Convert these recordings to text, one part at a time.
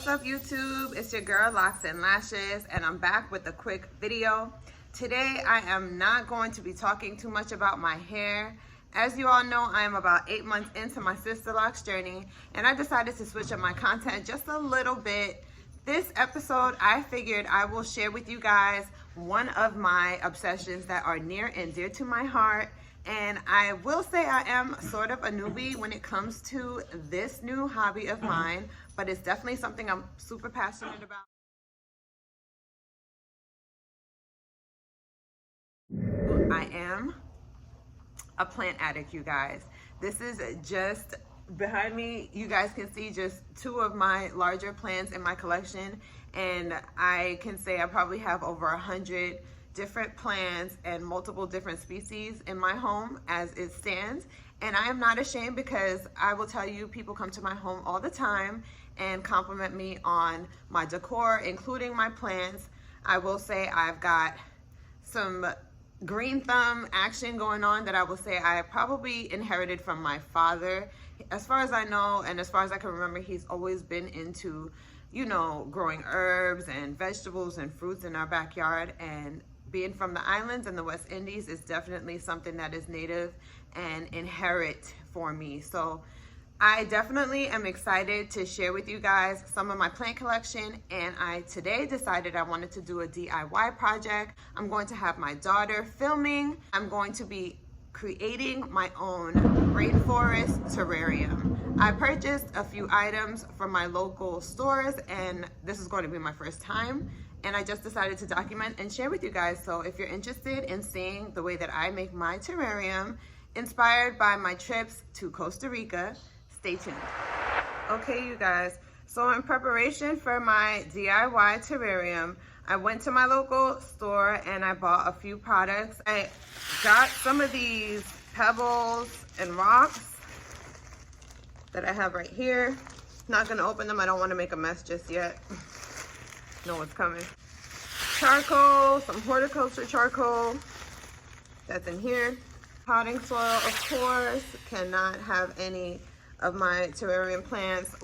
What's up, YouTube? It's your girl Locks and Lashes, and I'm back with a quick video. Today I am not going to be talking too much about my hair. As you all know, I am about 8 months into my Sister Locks journey, and I decided to switch up my content just a little bit. This episode, I figured I will share with you guys one of my obsessions that are near and dear to my heart. And I will say I am sort of a newbie when it comes to this new hobby of mine, but it's definitely something I'm super passionate about. I am a plant addict, you guys. This is just behind me. You guys can see just two of my larger plants in my collection, and I can say I probably have over 100 different plants and multiple different species in my home as it stands. And I am not ashamed, because I will tell you, people come to my home all the time and compliment me on my decor, including my plants. I will say I've got some green thumb action going on that I will say I probably inherited from my father. As far as I know, and as far as I can remember, he's always been into, you know, growing herbs and vegetables and fruits in our backyard. And being from the islands and the West Indies is definitely something that is native and inherent for me. So I definitely am excited to share with you guys some of my plant collection, and I today decided I wanted to do a DIY project. I'm going to have my daughter filming. I'm going to be creating my own rainforest terrarium. I purchased a few items from my local stores, and this is going to be my first time, and I just decided to document and share with you guys. So if you're interested in seeing the way that I make my terrarium, inspired by my trips to Costa Rica, stay tuned. Okay, you guys, so in preparation for my DIY terrarium, I went to my local store and I bought a few products. I got some of these pebbles and rocks that I have right here. Not gonna open them, I don't wanna make a mess just yet. Know what's coming. Charcoal, some horticulture charcoal that's in here. Potting soil, of course. Cannot have any of my terrarium plants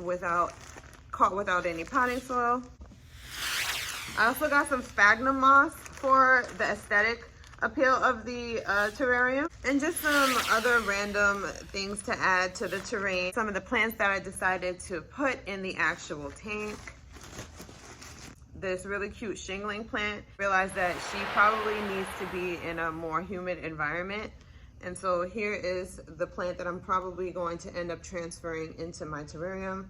caught without any potting soil. I also got some sphagnum moss for the aesthetic appeal of the terrarium, and just some other random things to add to the terrain. Some of the plants that I decided to put in the actual tank. This really cute shingling plant. Realized that she probably needs to be in a more humid environment. And so here is the plant that I'm probably going to end up transferring into my terrarium.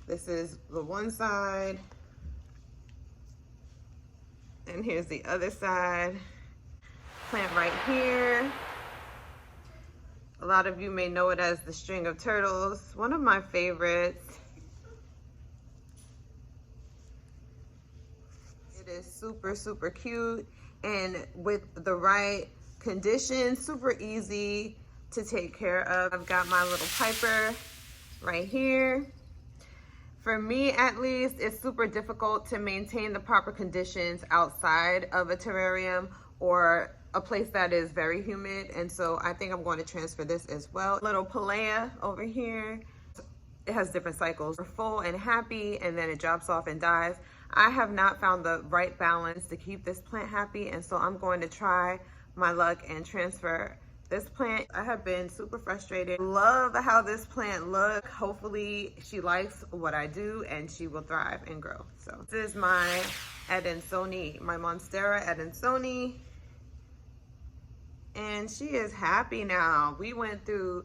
This is the one side. And here's the other side. Plant right here. A lot of you may know it as the string of turtles. One of my favorites. It is super, super cute. And with the right conditions, super easy to take care of. I've got my little piper right here. For me, at least, it's super difficult to maintain the proper conditions outside of a terrarium or a place that is very humid, and so I think I'm going to transfer this as well. Little palea over here. It has different cycles. We're full and happy, and then it drops off and dies. I have not found the right balance to keep this plant happy, and so I'm going to try my luck and transfer this plant. I have been super frustrated. Love how this plant looks. Hopefully she likes what I do and she will thrive and grow. So this is my Adansoni, my Monstera Adansoni, and she is happy now. We went through,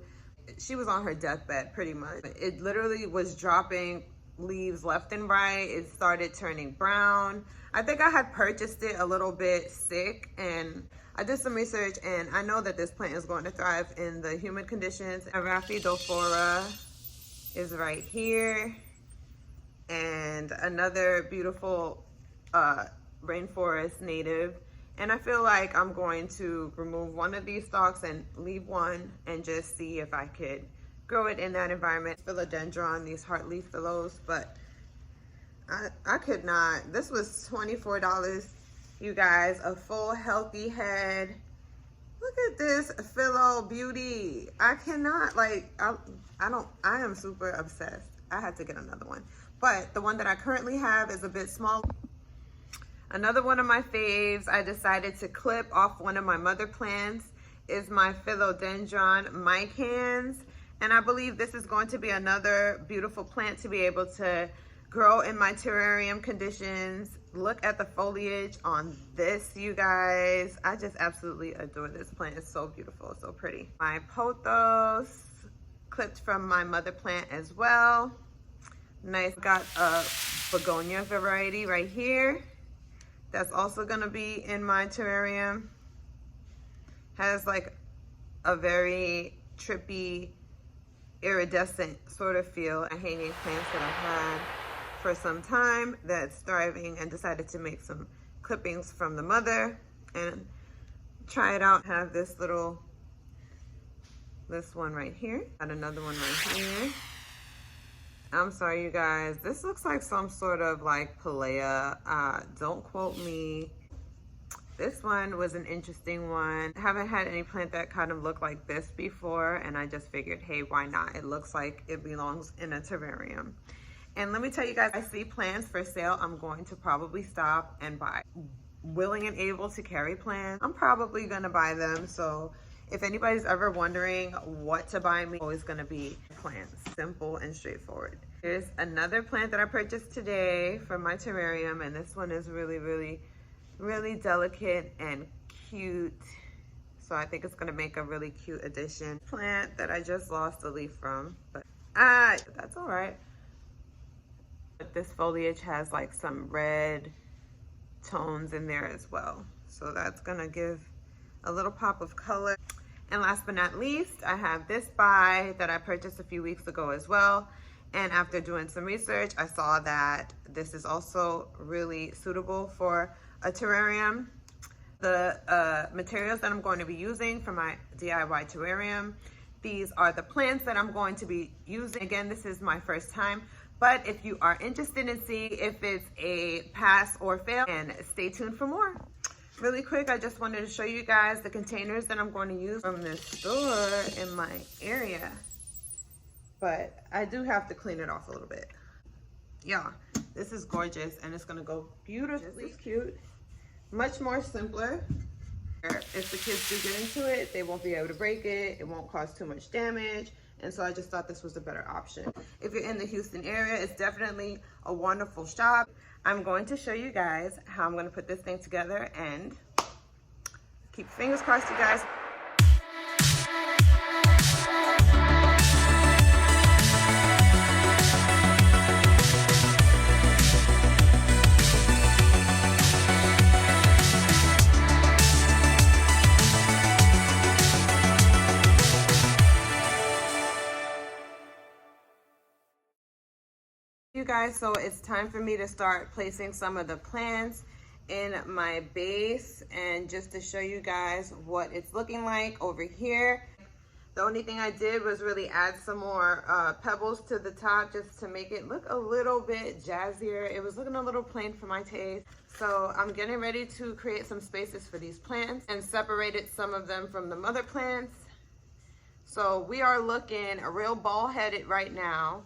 she was on her deathbed pretty much. It literally was dropping leaves left and right. It started turning brown. I think I had purchased it a little bit sick, and I did some research, and I know that this plant is going to thrive in the humid conditions. Araphidophora is right here, and another beautiful rainforest native. And I feel like I'm going to remove one of these stalks and leave one and just see if I could grow it in that environment. Philodendron, these heartleaf phillos, but I could not. This was $24. You guys, a full healthy head. Look at this philo beauty. I cannot, like, I am super obsessed. I had to get another one. but the one that I currently have is a bit small. Another one of my faves, I decided to clip off one of my mother plants, is my Philodendron micans. And I believe this is going to be another beautiful plant to be able to grow in my terrarium conditions. Look at the foliage on this, you guys. I just absolutely adore this plant. It's so beautiful, so pretty. My pothos, clipped from my mother plant as well. Nice, got a begonia variety right here. That's also gonna be in my terrarium. Has like a very trippy, iridescent sort of feel. A hanging plants that I've had for some time that's thriving, and decided to make some clippings from the mother and try it out. Have this one right here. Got another one right here. I'm sorry, you guys. This looks like some sort of like palea. Don't quote me. This one was an interesting one. I haven't had any plant that kind of looked like this before, and I just figured, hey, why not? It looks like it belongs in a terrarium. And let me tell you guys, I see plants for sale. I'm going to probably stop and buy. Willing and able to carry plants, I'm probably gonna buy them. So if anybody's ever wondering what to buy me, always gonna be plants. Simple and straightforward. Here's another plant that I purchased today for my terrarium, and this one is really, really, really delicate and cute. So I think it's gonna make a really cute addition. Plant that I just lost a leaf from, but that's all right. But this foliage has like some red tones in there as well. So that's gonna give a little pop of color. And last but not least, I have this buy that I purchased a few weeks ago as well. And after doing some research, I saw that this is also really suitable for a terrarium. The materials that I'm going to be using for my DIY terrarium, these are the plants that I'm going to be using. Again, this is my first time, but if you are interested in seeing if it's a pass or fail, and stay tuned for more. Really quick, I just wanted to show you guys the containers that I'm going to use from this store in my area. But I do have to clean it off a little bit. Yeah, this is gorgeous, and it's gonna go beautifully cute. Much more simpler. If the kids do get into it, they won't be able to break it. It won't cause too much damage. And so I just thought this was a better option. If you're in the Houston area, it's definitely a wonderful shop. I'm going to show you guys how I'm gonna put this thing together, and keep fingers crossed, you guys. You guys, so it's time for me to start placing some of the plants in my base, and just to show you guys what it's looking like over here. The only thing I did was really add some more pebbles to the top just to make it look a little bit jazzier. It was looking a little plain for my taste. So I'm getting ready to create some spaces for these plants and separated some of them from the mother plants. So we are looking a real ball-headed right now.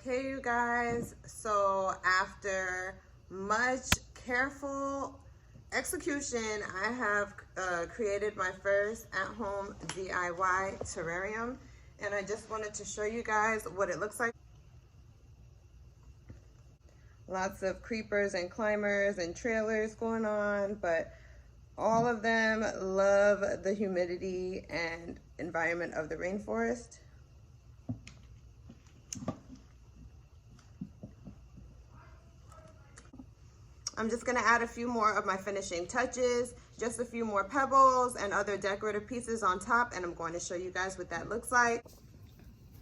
Okay, you guys, so after much careful execution, I have created my first at-home DIY terrarium, and I just wanted to show you guys what it looks like. Lots of creepers and climbers and trailers going on, but all of them love the humidity and environment of the rainforest. I'm just gonna add a few more of my finishing touches, just a few more pebbles and other decorative pieces on top, and I'm going to show you guys what that looks like.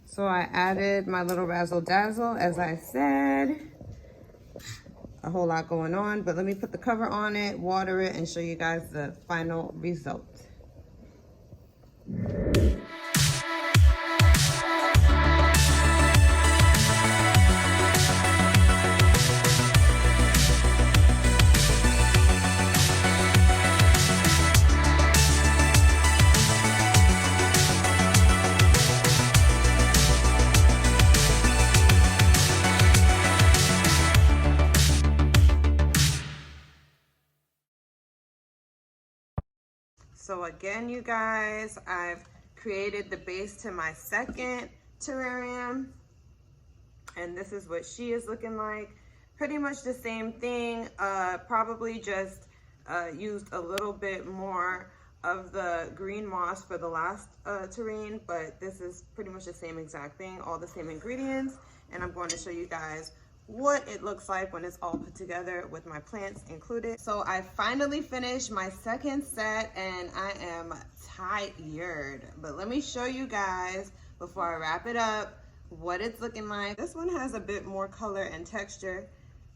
So I added my little razzle dazzle, as I said. A whole lot going on, but let me put the cover on it, water it, and show you guys the final result. So again, you guys, I've created the base to my second terrarium, and this is what she is looking like. Pretty much the same thing, probably just used a little bit more of the green moss for the last terrain, but this is pretty much the same exact thing, all the same ingredients, and I'm going to show you guys what it looks like when it's all put together with my plants included. So I finally finished my second set and I am tired, but let me show you guys before I wrap it up what it's looking like. This one has a bit more color and texture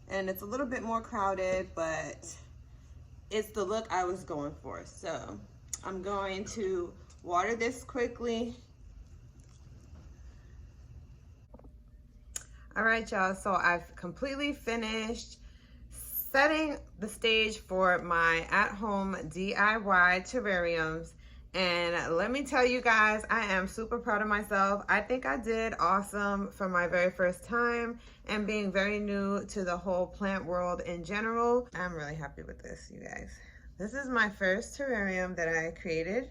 and it's a little bit more crowded, but it's the look I was going for. So I'm going to water this quickly. All right, y'all, so I've completely finished setting the stage for my at-home DIY terrariums. And let me tell you guys, I am super proud of myself. I think I did awesome for my very first time and being very new to the whole plant world in general. I'm really happy with this, you guys. This is my first terrarium that I created.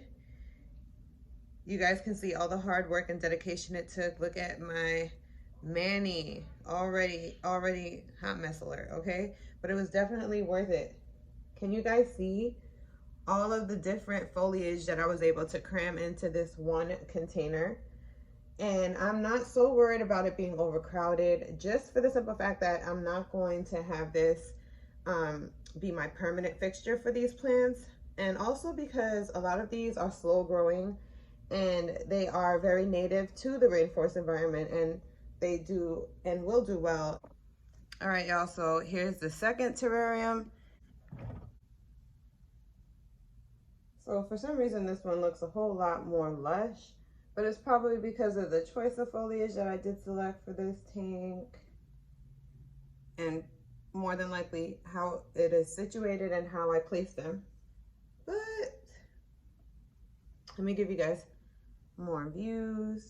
You guys can see all the hard work and dedication it took. Look at my Manny, already hot mess alert, okay? But it was definitely worth it. Can you guys see all of the different foliage that I was able to cram into this one container? And I'm not so worried about it being overcrowded, just for the simple fact that I'm not going to have this be my permanent fixture for these plants. And also because a lot of these are slow growing and they are very native to the rainforest environment, and they do and will do well. All right, y'all, so here's the second terrarium. So for some reason, this one looks a whole lot more lush, but it's probably because of the choice of foliage that I did select for this tank, and more than likely how it is situated and how I place them. But let me give you guys more views.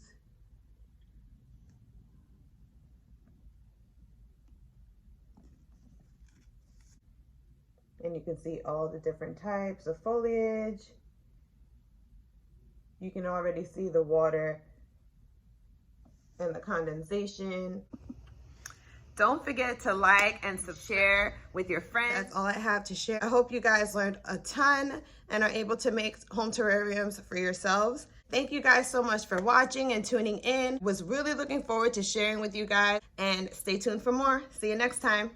And you can see all the different types of foliage. You can already see the water and the condensation. Don't forget to like and share with your friends. That's all I have to share. I hope you guys learned a ton and are able to make home terrariums for yourselves. Thank you guys so much for watching and tuning in. Was really looking forward to sharing with you guys, and stay tuned for more. See you next time.